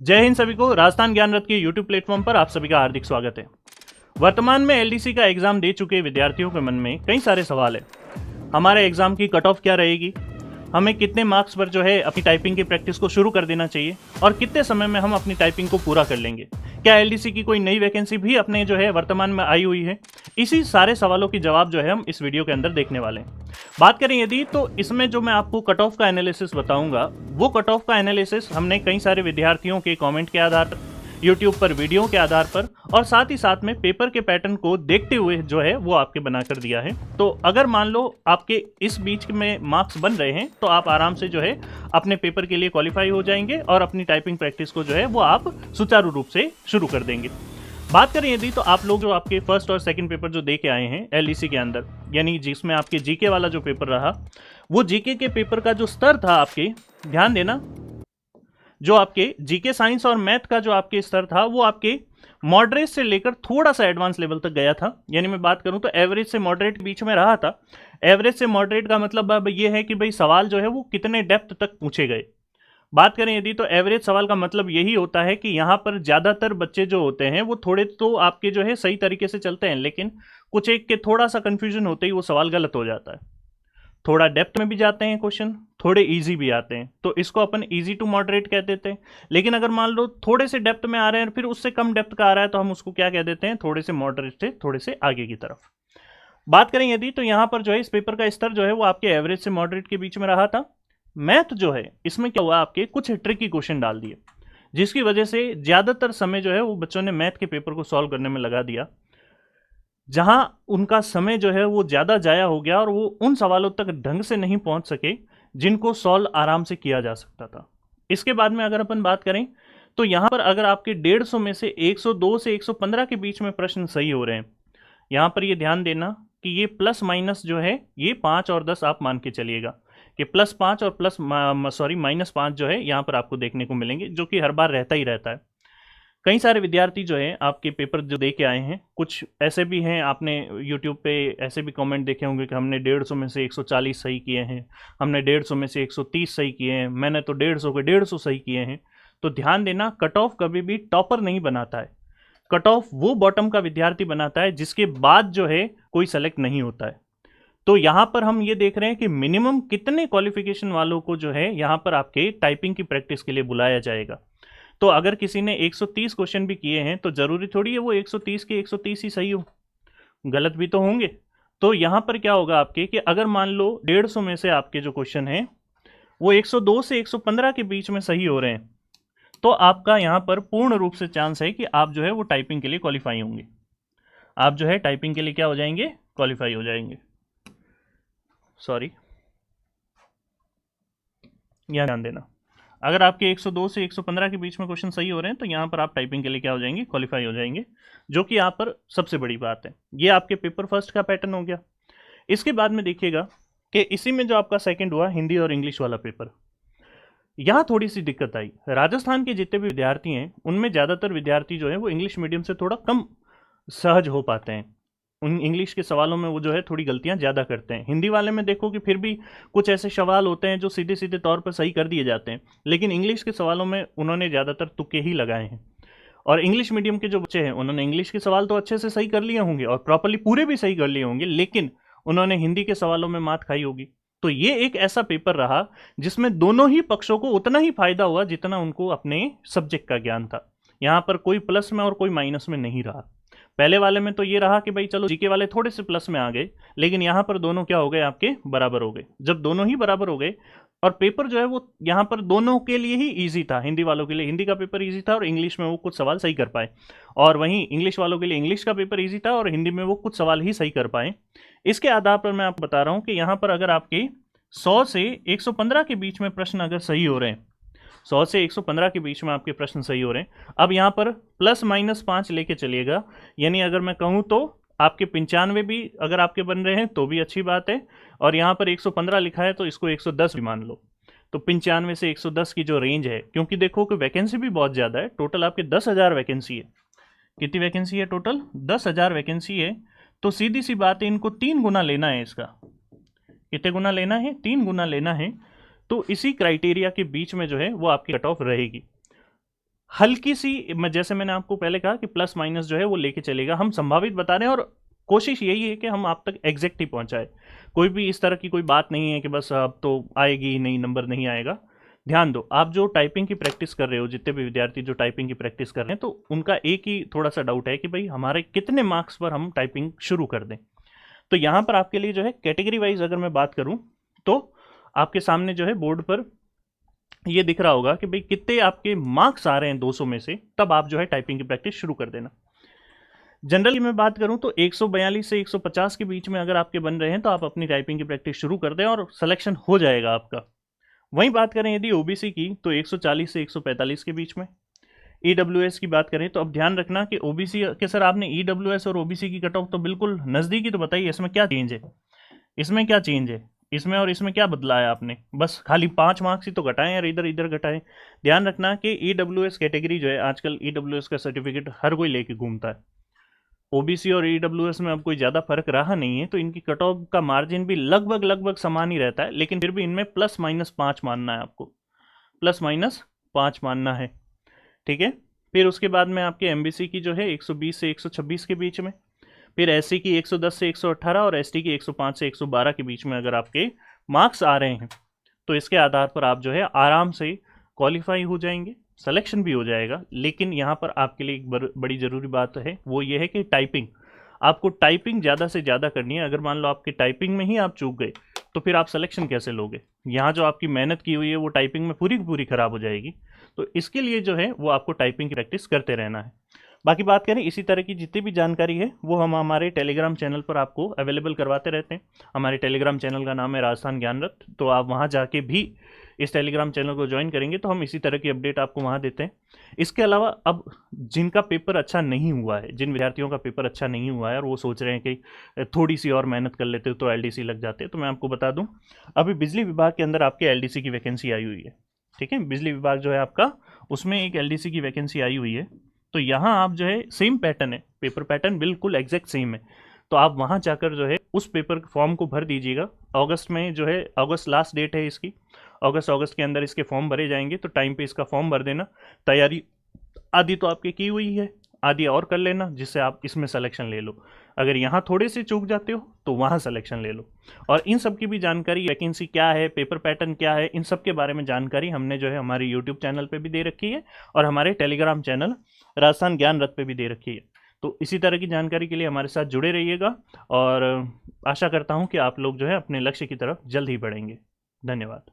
जय हिंद सभी को। राजस्थान ज्ञान रथ के यूट्यूब प्लेटफॉर्म पर आप सभी का हार्दिक स्वागत है। वर्तमान में एलडीसी का एग्जाम दे चुके विद्यार्थियों के मन में कई सारे सवाल है। हमारे एग्जाम की कट ऑफ क्या रहेगी, हमें कितने मार्क्स पर जो है अपनी टाइपिंग की प्रैक्टिस को शुरू कर देना चाहिए और कितने समय में हम अपनी टाइपिंग को पूरा कर लेंगे, क्या एलडीसी की कोई नई वैकेंसी भी अपने जो है वर्तमान में आई हुई है। इसी सारे सवालों की जवाब जो है हम इस वीडियो के अंदर देखने वाले हैं। बात करें यदि तो इसमें जो मैं आपको कट ऑफ का एनालिसिस बताऊंगा, वो कट ऑफ का एनालिसिस हमने कई सारे विद्यार्थियों के कमेंट के आधार पर, यूट्यूब पर वीडियो के आधार पर और साथ ही साथ में पेपर के पैटर्न को देखते हुए जो है वो आपके बनाकर दिया है। तो अगर मान लो आपके इस बीच में मार्क्स बन रहे हैं तो आप आराम से जो है अपने पेपर के लिए क्वालिफाई हो जाएंगे और अपनी टाइपिंग प्रैक्टिस को जो है वो आप सुचारू रूप से शुरू कर देंगे। बात करें यदि तो आप लोग जो आपके फर्स्ट और सेकंड पेपर जो दे के आए हैं एलईसी के अंदर, यानी जिसमें आपके जीके वाला जो पेपर रहा, वो जीके के पेपर का जो स्तर था आपके, ध्यान देना, जो आपके जीके साइंस और मैथ का जो आपके स्तर था वो आपके मॉडरेट से लेकर थोड़ा सा एडवांस लेवल तक गया था। यानी मैं बात करूं तो एवरेज से मॉडरेट बीच में रहा था। एवरेज से मॉडरेट का मतलब अब ये है कि भाई सवाल जो है वो कितने डेप्थ तक पूछे गए। बात करें यदि तो एवरेज सवाल का मतलब यही होता है कि यहाँ पर ज़्यादातर बच्चे जो होते हैं वो थोड़े तो आपके जो है सही तरीके से चलते हैं, लेकिन कुछ एक के थोड़ा सा कंफ्यूजन होते ही वो सवाल गलत हो जाता है। थोड़ा डेप्थ में भी जाते हैं क्वेश्चन, थोड़े इजी भी आते हैं, तो इसको अपन इजी टू मॉडरेट कह देते हैं। लेकिन अगर मान लो थोड़े से डेप्थ में आ रहे हैं फिर उससे कम डेप्थ का आ रहा है तो हम उसको क्या कह देते हैं, थोड़े से मॉडरेट से थोड़े से आगे की तरफ। बात करें यदि तो यहाँ पर जो है इस पेपर का स्तर जो है वो आपके एवरेज से मॉडरेट के बीच में रहा था। मैथ जो है इसमें क्या हुआ, आपके कुछ ट्रिकी क्वेश्चन डाल दिए जिसकी वजह से ज्यादातर समय जो है वो बच्चों ने मैथ के पेपर को सॉल्व करने में लगा दिया, जहां उनका समय जो है वो ज़्यादा जाया हो गया और वो उन सवालों तक ढंग से नहीं पहुंच सके जिनको सॉल्व आराम से किया जा सकता था। इसके बाद में अगर अपन बात करें तो यहाँ पर अगर आपके 150 में से 102 से 115 के बीच में प्रश्न सही हो रहे हैं, यहाँ पर ये ध्यान देना कि ये प्लस माइनस जो है ये 5 और 10 आप मान के चलिएगा कि +5 और -5 जो है यहाँ पर आपको देखने को मिलेंगे, जो कि हर बार रहता ही रहता है। कई सारे विद्यार्थी जो हैं आपके पेपर जो दे के आए हैं, कुछ ऐसे भी हैं, आपने यूट्यूब पे ऐसे भी कमेंट देखे होंगे कि हमने 150 में से 140 सही किए हैं, हमने 150 में से 130 सही किए हैं, मैंने तो 150 के 150 सही किए हैं। तो ध्यान देना, कट ऑफ कभी भी टॉपर नहीं बनाता है। कट ऑफ वो बॉटम का विद्यार्थी बनाता है जिसके बाद जो है कोई सेलेक्ट नहीं होता है। तो यहाँ पर हम ये देख रहे हैं कि मिनिमम कितने क्वालिफिकेशन वालों को जो है यहाँ पर आपके टाइपिंग की प्रैक्टिस के लिए बुलाया जाएगा। तो अगर किसी ने 130 क्वेश्चन भी किए हैं तो जरूरी थोड़ी है वो 130 के 130 ही सही हो, गलत भी तो होंगे। तो यहाँ पर क्या होगा आपके कि अगर मान लो 150 में से आपके जो क्वेश्चन हैं वो 102 से 115 के बीच में सही हो रहे हैं, तो आपका यहाँ पर पूर्ण रूप से चांस है कि आप जो है वो टाइपिंग के लिए क्वालिफाई होंगे। आप जो है टाइपिंग के लिए क्या हो जाएंगे, क्वालिफाई हो जाएंगे। सॉरी, यहाँ ध्यान देना, अगर आपके 102 से 115 के बीच में क्वेश्चन सही हो रहे हैं तो यहाँ पर आप टाइपिंग के लिए क्या हो जाएंगे, क्वालिफाई हो जाएंगे, जो कि यहाँ पर सबसे बड़ी बात है। ये आपके पेपर फर्स्ट का पैटर्न हो गया। इसके बाद में देखिएगा कि इसी में जो आपका सेकंड हुआ हिंदी और इंग्लिश वाला पेपर, यहाँ थोड़ी सी दिक्कत आई। राजस्थान के जितने भी विद्यार्थी हैं उनमें ज़्यादातर विद्यार्थी जो है वो इंग्लिश मीडियम से थोड़ा कम सहज हो पाते हैं। उन इंग्लिश के सवालों में वो जो है थोड़ी गलतियां ज़्यादा करते हैं। हिंदी वाले में देखो कि फिर भी कुछ ऐसे सवाल होते हैं जो सीधे सीधे तौर पर सही कर दिए जाते हैं, लेकिन इंग्लिश के सवालों में उन्होंने ज़्यादातर तुक्के ही लगाए हैं। और इंग्लिश मीडियम के जो बच्चे हैं उन्होंने इंग्लिश के सवाल तो अच्छे से सही कर लिए होंगे और प्रॉपरली पूरे भी सही कर लिए होंगे, लेकिन उन्होंने हिंदी के सवालों में मात खाई होगी। तो ये एक ऐसा पेपर रहा जिसमें दोनों ही पक्षों को उतना ही फायदा हुआ जितना उनको अपने सब्जेक्ट का ज्ञान था। यहाँ पर कोई प्लस में और कोई माइनस में नहीं रहा। पहले वाले में तो ये रहा कि भाई चलो जीके वाले थोड़े से प्लस में आ गए, लेकिन यहाँ पर दोनों क्या हो गए, आपके बराबर हो गए। जब दोनों ही बराबर हो गए और पेपर जो है वो यहाँ पर दोनों के लिए ही इजी था, हिंदी वालों के लिए हिंदी का पेपर इजी था और इंग्लिश में वो कुछ सवाल सही कर पाए, और वहीं इंग्लिश वालों के लिए इंग्लिश का पेपर इजी था और हिंदी में वो कुछ सवाल ही सही कर पाए। इसके आधार पर मैं आपको बता रहा हूँ कि यहाँ पर अगर आपके 100 से 115 के बीच में प्रश्न अगर सही हो रहे हैं, 100 से 115 के बीच में आपके प्रश्न सही हो रहे हैं, अब यहाँ पर ±5 लेके चलिएगा। यानी अगर मैं कहूँ तो आपके 95 भी अगर आपके बन रहे हैं तो भी अच्छी बात है, और यहाँ पर 115 लिखा है तो इसको 110 भी मान लो। तो 95 से 110 की जो रेंज है, क्योंकि देखो कि वैकेंसी भी बहुत ज़्यादा है, टोटल आपके 10,000 वैकेंसी है। कितनी वैकेंसी है टोटल, 10,000 वैकेंसी है। तो सीधी सी बात है, इनको 3 गुना लेना है इसका। कितने गुना लेना है, 3 गुना लेना है। तो इसी क्राइटेरिया के बीच में जो है वो आपकी कट ऑफ रहेगी। हल्की सी, जैसे मैंने आपको पहले कहा कि प्लस माइनस जो है वो लेके चलेगा, हम संभावित बता रहे हैं और कोशिश यही है कि हम आप तक एग्जैक्ट ही पहुंचाए। कोई भी इस तरह की कोई बात नहीं है कि बस अब तो आएगी ही नहीं, नंबर नहीं आएगा। ध्यान दो, आप जो टाइपिंग की प्रैक्टिस कर रहे हो, जितने भी विद्यार्थी जो टाइपिंग की प्रैक्टिस कर रहे हैं, तो उनका एक ही थोड़ा सा डाउट है कि भाई हमारे कितने मार्क्स पर हम टाइपिंग शुरू कर दें। तो यहाँ पर आपके लिए जो है कैटेगरी वाइज अगर मैं बात करूँ तो आपके सामने जो है बोर्ड पर ये दिख रहा होगा कि भाई कितने आपके मार्क्स आ रहे हैं 200 में से, तब आप जो है टाइपिंग की प्रैक्टिस शुरू कर देना। जनरली मैं बात करूं तो 142 से 150 के बीच में अगर आपके बन रहे हैं तो आप अपनी टाइपिंग की प्रैक्टिस शुरू कर दें और सिलेक्शन हो जाएगा आपका। वहीं बात करें यदि ओबीसी की तो 140 से 145 के बीच में। ईडब्ल्यूएस की बात करें तो अब ध्यान रखना कि ओबीसी के सर आपने ईडब्ल्यूएस और ओबीसी की कट ऑफ तो बिल्कुल नज़दीकी, तो बताइए इसमें क्या चेंज है, इसमें क्या चेंज है, इसमें और इसमें क्या बदला है आपने? बस खाली 5 मार्क्स ही तो घटाएं और इधर इधर घटाएं। ध्यान रखना कि ईडब्ल्यूएस कैटेगरी जो है, आजकल ईडब्ल्यूएस का सर्टिफिकेट हर कोई लेके घूमता है। ओबीसी और ईडब्ल्यूएस में अब कोई ज़्यादा फर्क रहा नहीं है, तो इनकी कट ऑफ का मार्जिन भी लगभग लगभग समान ही रहता है, लेकिन फिर भी इनमें प्लस माइनस 5 मानना है आपको, प्लस माइनस 5 मानना है। ठीक है। फिर उसके बाद में आपके एमबीसी की जो है 120 से 126 के बीच में। फिर एससी की 110 से 118 और एसटी की 105 से 112 के बीच में अगर आपके मार्क्स आ रहे हैं तो इसके आधार पर आप जो है आराम से क्वालिफाई हो जाएंगे, सिलेक्शन भी हो जाएगा। लेकिन यहाँ पर आपके लिए एक बड़ी ज़रूरी बात है, वो ये है कि टाइपिंग, आपको टाइपिंग ज़्यादा से ज़्यादा करनी है। अगर मान लो आपकी टाइपिंग में ही आप चूक गए तो फिर आप सिलेक्शन कैसे लोगे? यहाँ जो आपकी मेहनत की हुई है वो टाइपिंग में पूरी की पूरी खराब हो जाएगी। तो इसके लिए जो है वो आपको टाइपिंग की प्रैक्टिस करते रहना है। बाकी बात करें इसी तरह की जितनी भी जानकारी है वो हम हमारे टेलीग्राम चैनल पर आपको अवेलेबल करवाते रहते हैं। हमारे टेलीग्राम चैनल का नाम है राजस्थान ज्ञान रथ, तो आप वहाँ जाके भी इस टेलीग्राम चैनल को ज्वाइन करेंगे तो हम इसी तरह की अपडेट आपको वहाँ देते हैं। इसके अलावा अब जिनका पेपर अच्छा नहीं हुआ है, जिन विद्यार्थियों का पेपर अच्छा नहीं हुआ है और वो सोच रहे हैं कि थोड़ी सी और मेहनत कर लेते तो एलडीसी लग जाते, तो मैं आपको बता दूं अभी बिजली विभाग के अंदर आपके एलडीसी की वैकेंसी आई हुई है। ठीक है, बिजली विभाग जो है आपका, उसमें एक एलडीसी की वैकेंसी आई हुई है। तो यहाँ आप जो है सेम पैटर्न है, पेपर पैटर्न बिल्कुल एग्जैक्ट सेम है। तो आप वहाँ जाकर जो है उस पेपर फॉर्म को भर दीजिएगा। अगस्त में जो है, अगस्त लास्ट डेट है इसकी, अगस्त के अंदर इसके फॉर्म भरे जाएंगे, तो टाइम पे इसका फॉर्म भर देना। तैयारी आदि तो आपकी की हुई है, आदि और कर लेना जिससे आप इसमें सिलेक्शन ले लो। अगर यहाँ थोड़े से चूक जाते हो तो वहाँ सिलेक्शन ले लो। और इन सब की भी जानकारी, वैकेंसी क्या है, पेपर पैटर्न क्या है, इन सब के बारे में जानकारी हमने जो है हमारे यूट्यूब चैनल पे भी दे रखी है और हमारे टेलीग्राम चैनल राजस्थान ज्ञान रथ पे भी दे रखी है। तो इसी तरह की जानकारी के लिए हमारे साथ जुड़े रहिएगा और आशा करता हूँ कि आप लोग जो है अपने लक्ष्य की तरफ जल्द ही बढ़ेंगे। धन्यवाद।